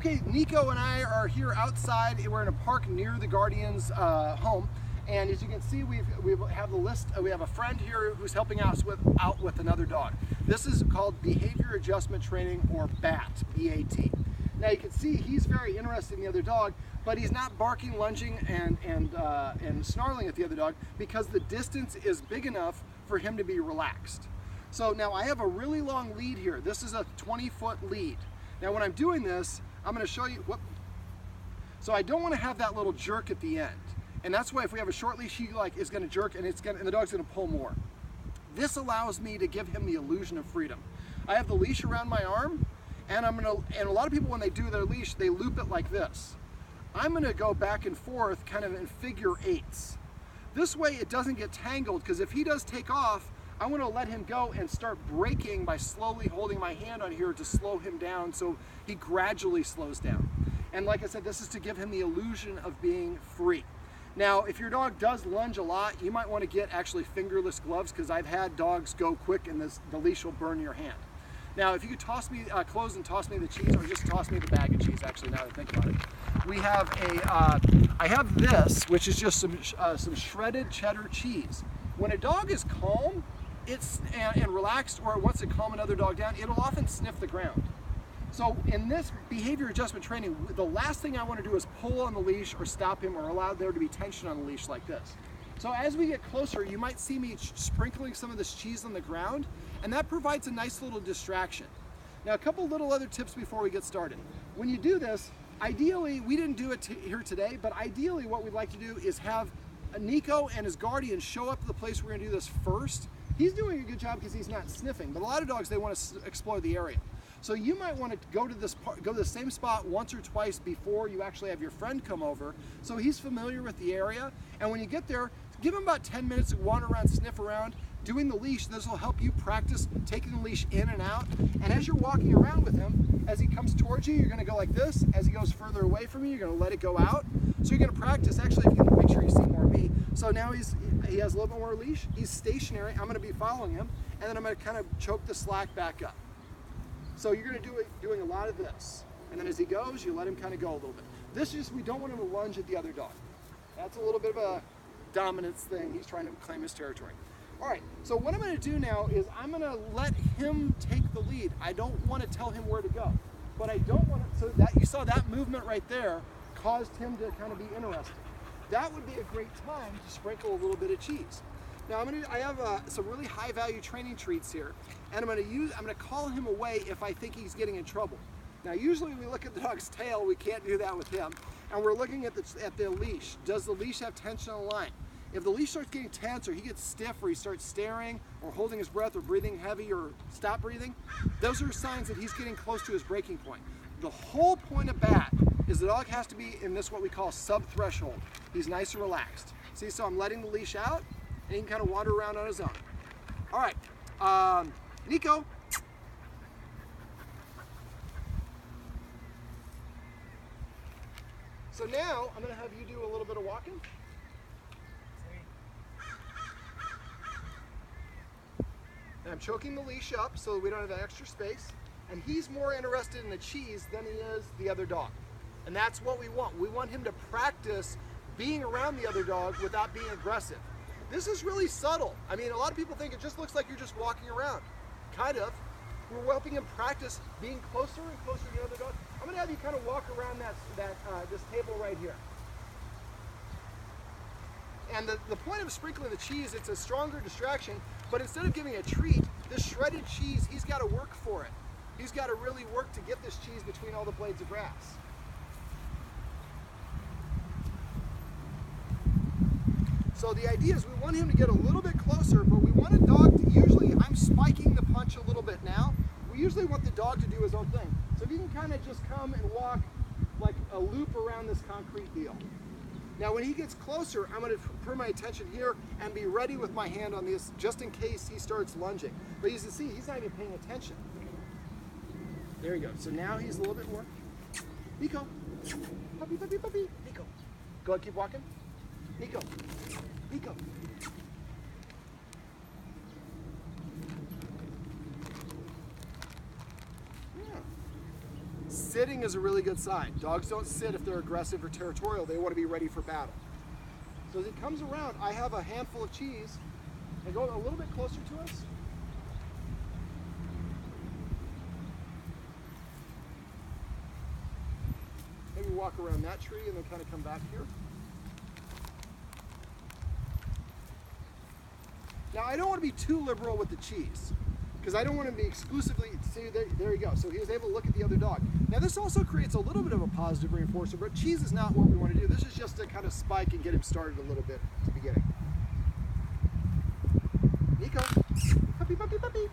Okay, Niko and I are here outside. We're in a park near the Guardian's home. And as you can see, we have the list. We have a friend here who's helping us out with another dog. This is called Behavior Adjustment Training, or BAT, B-A-T. Now you can see he's very interested in the other dog, but he's not barking, lunging, and snarling at the other dog because the distance is big enough for him to be relaxed. So now I have a really long lead here. This is a 20-foot lead. Now when I'm doing this, I'm going to show you. So I don't want to have that little jerk at the end. And that's why if we have a short leash, he is going to jerk and the dog's going to pull more. This allows me to give him the illusion of freedom. I have the leash around my arm, and and a lot of people when they do their leash, they loop it like this. I'm going to go back and forth kind of in figure eights. This way it doesn't get tangled, because if he does take off, I want to let him go and start braking by slowly holding my hand on here to slow him down so he gradually slows down. And like I said, this is to give him the illusion of being free. Now, if your dog does lunge a lot, you might want to get actually fingerless gloves, because I've had dogs go quick and the leash will burn your hand. Now, if you could toss me clothes and toss me the cheese, or just toss me the bag of cheese, actually, now that I think about it. We have I have this, which is just some shredded cheddar cheese. When a dog is calm and relaxed, or wants to calm another dog down, it'll often sniff the ground. So in this behavior adjustment training, the last thing I want to do is pull on the leash or stop him or allow there to be tension on the leash like this. So as we get closer, you might see me sprinkling some of this cheese on the ground, and that provides a nice little distraction. Now, a couple little other tips before we get started. When you do this, ideally, we didn't do it here today, but ideally what we'd like to do is have Niko and his guardian show up to the place we're going to do this first. He's doing a good job because he's not sniffing, but a lot of dogs, they want to explore the area. So you might want to go to the same spot once or twice before you actually have your friend come over, so he's familiar with the area. And when you get there, give him about 10 minutes to wander around, sniff around, doing the leash. This will help you practice taking the leash in and out. And as you're walking around with him, as he comes towards you, you're going to go like this. As he goes further away from you, you're going to let it go out. So you're going to practice. Actually, if you can make sure you see more of me. So now he has a little bit more leash. He's stationary. I'm going to be following him, and then I'm going to kind of choke the slack back up. So you're going to doing a lot of this. And then as he goes, you let him kind of go a little bit. This is, we don't want him to lunge at the other dog. That's a little bit of a dominance thing. He's trying to claim his territory. All right, so what I'm going to do now is I'm going to let him take the lead. I don't want to tell him where to go, but I don't want to, so that you saw that movement right there caused him to kind of be interested. That would be a great time to sprinkle a little bit of cheese. Now I have some really high value training treats here, and I'm going to call him away if I think he's getting in trouble. Now usually we look at the dog's tail, we can't do that with him, and we're looking at the leash. Does the leash have tension on the line? If the leash starts getting tense, or he gets stiff, or he starts staring, or holding his breath, or breathing heavy, or stop breathing, those are signs that he's getting close to his breaking point. The whole point of BAT is the dog has to be in this what we call sub-threshold. He's nice and relaxed. See, so I'm letting the leash out, and he can kind of wander around on his own. All right, Niko. So now I'm going to have you do a little bit of walking. And I'm choking the leash up so that we don't have that extra space. And he's more interested in the cheese than he is the other dog. And that's what we want. We want him to practice being around the other dog without being aggressive. This is really subtle. I mean, a lot of people think it just looks like you're just walking around. Kind of. We're helping him practice being closer and closer to the other dog. I'm going to have you kind of walk around this table right here. And the point of sprinkling the cheese, it's a stronger distraction, but instead of giving a treat, this shredded cheese, he's got to work for it. He's got to really work to get this cheese between all the blades of grass. So the idea is we want him to get a little bit closer, but we want a dog to usually, I'm spiking the punch a little bit now. We usually want the dog to do his own thing. So if you can kind of just come and walk like a loop around this concrete deal. Now when he gets closer, I'm going to put my attention here and be ready with my hand on this just in case he starts lunging. But you can see, he's not even paying attention. There you go. So now he's a little bit more. Niko. Puppy, puppy, puppy. Niko. Go ahead, keep walking. Niko. Niko. Yeah. Sitting is a really good sign. Dogs don't sit if they're aggressive or territorial. They want to be ready for battle. So as he comes around, I have a handful of cheese and go a little bit closer to us. Maybe walk around that tree and then kind of come back here. Now I don't want to be too liberal with the cheese because I don't want to be exclusively, see, there you go. So he was able to look at the other dog. Now this also creates a little bit of a positive reinforcer, but cheese is not what we want to do. This is just to kind of spike and get him started a little bit at the beginning. Niko, puppy, puppy, puppy.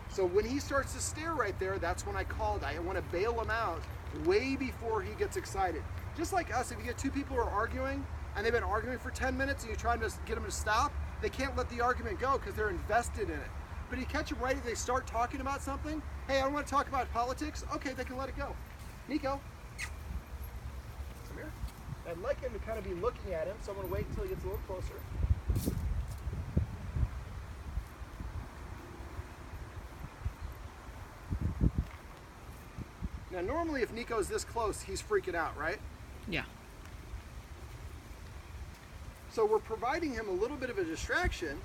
So when he starts to stare right there, that's when I called. I want to bail him out way before he gets excited. Just like us, if you get two people who are arguing and they've been arguing for 10 minutes and you're trying to get them to stop, they can't let the argument go because they're invested in it. But you catch them right if they start talking about something. Hey, I don't want to talk about politics. Okay, they can let it go. Niko, come here. I'd like him to kind of be looking at him, so I'm going to wait until he gets a little closer. Now, normally if Niko's this close, he's freaking out, right? Yeah. So we're providing him a little bit of a distraction,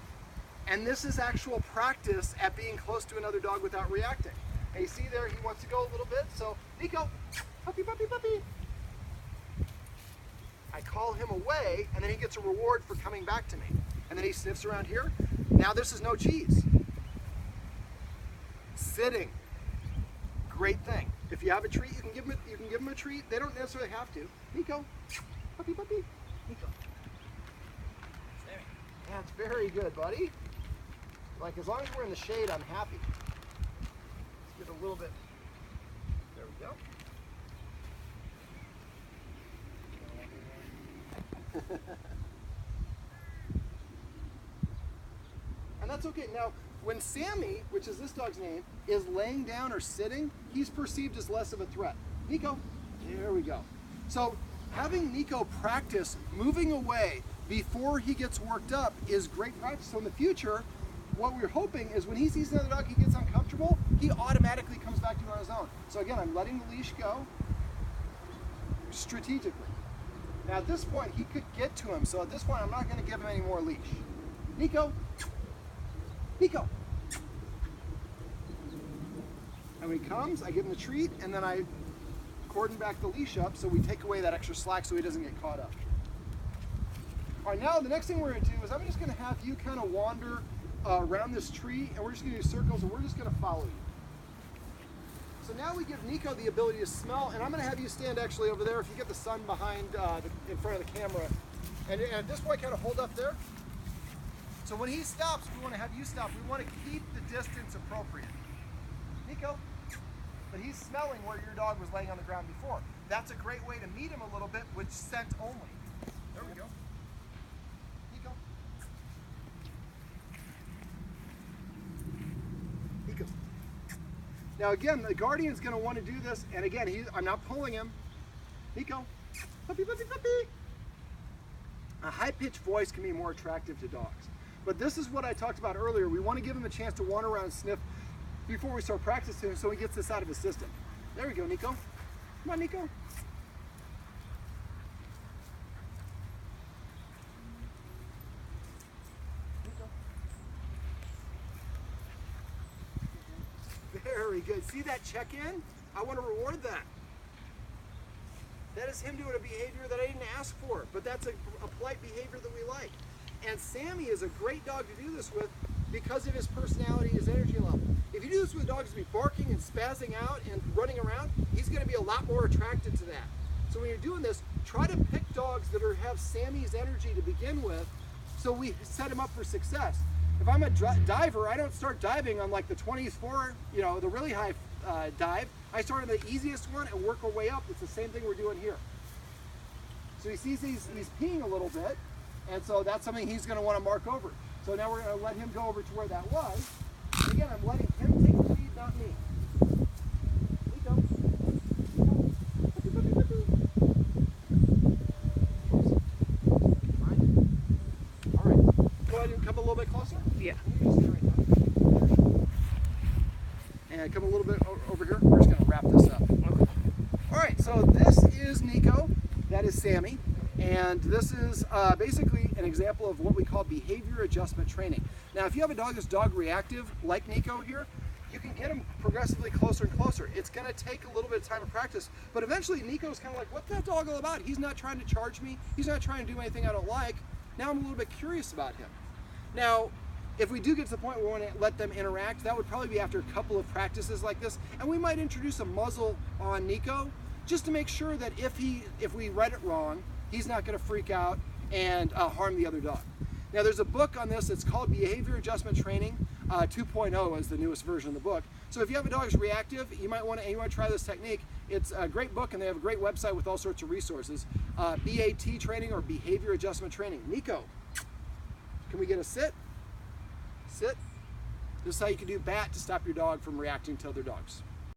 and this is actual practice at being close to another dog without reacting. And you see there, he wants to go a little bit, so Niko, puppy, puppy, puppy. I call him away, and then he gets a reward for coming back to me. And then he sniffs around here. Now this is no cheese. Sitting, great thing. If you have a treat, you can give them a treat. They don't necessarily have to. Niko, puppy, puppy, Niko. That's very good, buddy. Like, as long as we're in the shade, I'm happy. Let's get a little bit. There we go. And that's okay. Now, when Sammy, which is this dog's name, is laying down or sitting, he's perceived as less of a threat. Niko, there we go. So having Niko practice moving away before he gets worked up is great practice. So in the future, what we're hoping is when he sees another dog, he gets uncomfortable, he automatically comes back to on his own. So again, I'm letting the leash go strategically. Now at this point, he could get to him. So at this point, I'm not going to give him any more leash. Niko, Niko. And when he comes, I give him the treat, and then I cordon back the leash up so we take away that extra slack so he doesn't get caught up. All right, now the next thing we're going to do is I'm just going to have you kind of wander around this tree, and we're just going to do circles, and we're just going to follow you. So now we give Niko the ability to smell, and I'm going to have you stand actually over there if you get the sun behind, in front of the camera. And at this point, kind of hold up there. So when he stops, we want to have you stop. We want to keep the distance appropriate. Niko, but he's smelling where your dog was laying on the ground before. That's a great way to meet him a little bit with scent only. There we go. Niko. Niko. Now again, the guardian's going to want to do this, and again, I'm not pulling him. Niko, puppy, puppy, puppy. A high-pitched voice can be more attractive to dogs. But this is what I talked about earlier. We want to give him a chance to wander around and sniff before we start practicing so he gets this out of his system. There we go, Niko. Come on, Niko. Niko. Very good. See that check-in? I want to reward that. That is him doing a behavior that I didn't ask for, but that's a polite behavior that we like. And Sammy is a great dog to do this with because of his personality, his energy level. If you do this with dogs to be barking and spazzing out and running around, he's going to be a lot more attracted to that. So when you're doing this, try to pick dogs that have Sammy's energy to begin with so we set him up for success. If I'm a diver, I don't start diving on like the 20s floor, the really high dive. I start on the easiest one and work our way up. It's the same thing we're doing here. So he sees he's peeing a little bit, and so that's something he's going to want to mark over. So now we're going to let him go over to where that was. And again, I'm letting him take the lead, not me. Niko. All right. Go ahead and come a little bit closer. Yeah. little bit over here. We're just going to wrap this up. All right, so this is Niko. That is Sammy. And this is basically an example of what we call behavior adjustment training. Now, if you have a dog that's dog reactive, like Niko here, you can get him progressively closer and closer. It's going to take a little bit of time to practice, but eventually Niko's kind of like, what's that dog all about? He's not trying to charge me. He's not trying to do anything I don't like. Now I'm a little bit curious about him. Now, if we do get to the point where we want to let them interact, that would probably be after a couple of practices like this, and we might introduce a muzzle on Niko just to make sure that if we read it wrong, he's not going to freak out and harm the other dog. Now, there's a book on this. It's called Behavior Adjustment Training 2.0 is the newest version of the book. So if you have a dog that's reactive, you might want to try this technique. It's a great book, and they have a great website with all sorts of resources. BAT training, or behavior adjustment training. Niko, can we get a sit? Sit. This is how you can do BAT to stop your dog from reacting to other dogs.